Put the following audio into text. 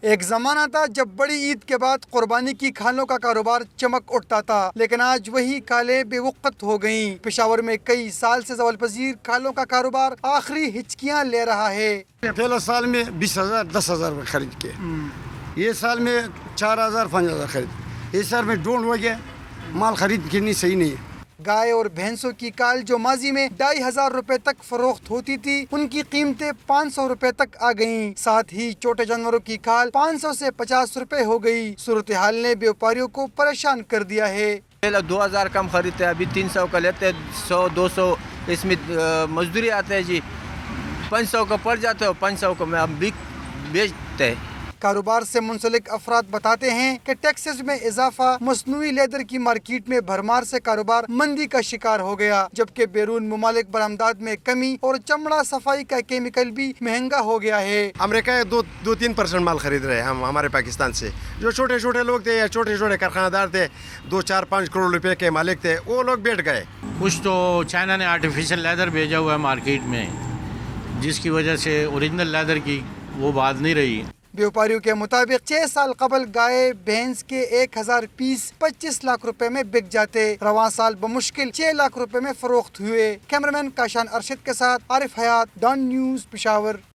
ایک زمانہ تھا جب بڑی عید کے بعد قربانی کی کھالوں کا کاروبار چمک اٹھتا تھا، لیکن آج وہی کھالیں بے وقت ہو گئیں۔ پشاور میں کئی سال سے زوال پذیر کھالوں کا کاروبار آخری ہچکیاں لے رہا ہے۔ پہلا سال میں 20,000 10,000 خرید کے، یہ سال میں 4,000 5,000 خرید، اس سال میں ڈونٹ ہو گیا، مال خرید کے نہیں صحیح نہیں ہے۔ گائے اور بھینسوں کی کال جو ماضی میں 2,500 روپے تک فروخت ہوتی تھی، ان کی قیمتیں 500 روپے تک آ گئیں۔ ساتھ ہی چھوٹے جانوروں کی کھال 500 سے 50 روپے ہو گئی۔ صورتحال نے بیوپاریوں کو پریشان کر دیا ہے۔ پہلے 2,000 کم خریدتے ہیں، ابھی 300 کا لیتے ہیں، 100 200 اس میں مزدوری آتے ہیں جی، 500 کا پڑ جاتے ہیں، 500 کا میں ہم بیچتے ہیں۔ کاروبار سے منسلک افراد بتاتے ہیں کہ ٹیکسز میں اضافہ، مصنوعی لیدر کی مارکیٹ میں بھرمار سے کاروبار مندی کا شکار ہو گیا، جبکہ بیرون ممالک برآمدات میں کمی اور چمڑا صفائی کا کیمیکل بھی مہنگا ہو گیا ہے۔ امریکہ 2-3% مال خرید رہے ہیں ہم ہمارے پاکستان سے۔ جو چھوٹے چھوٹے لوگ تھے یا چھوٹے چھوٹے کارخانہ دار تھے، 2-4-5 کروڑ روپے کے مالک تھے، وہ لوگ بیٹھ گئے۔ کچھ تو چائنا نے آرٹیفیشل لیدر بھیجا ہوا ہے مارکیٹ میں، جس کی وجہ سے اوریجنل لیدر کی وہ بات نہیں رہی۔ بیوپاریوں کے مطابق 6 سال قبل گائے بھینس کے 1,000 پیس 25 لاکھ روپے میں بک جاتے، رواں سال بمشکل 6 لاکھ روپے میں فروخت ہوئے۔ کیمرامین کاشان ارشد کے ساتھ عارف حیات، ڈان نیوز، پشاور۔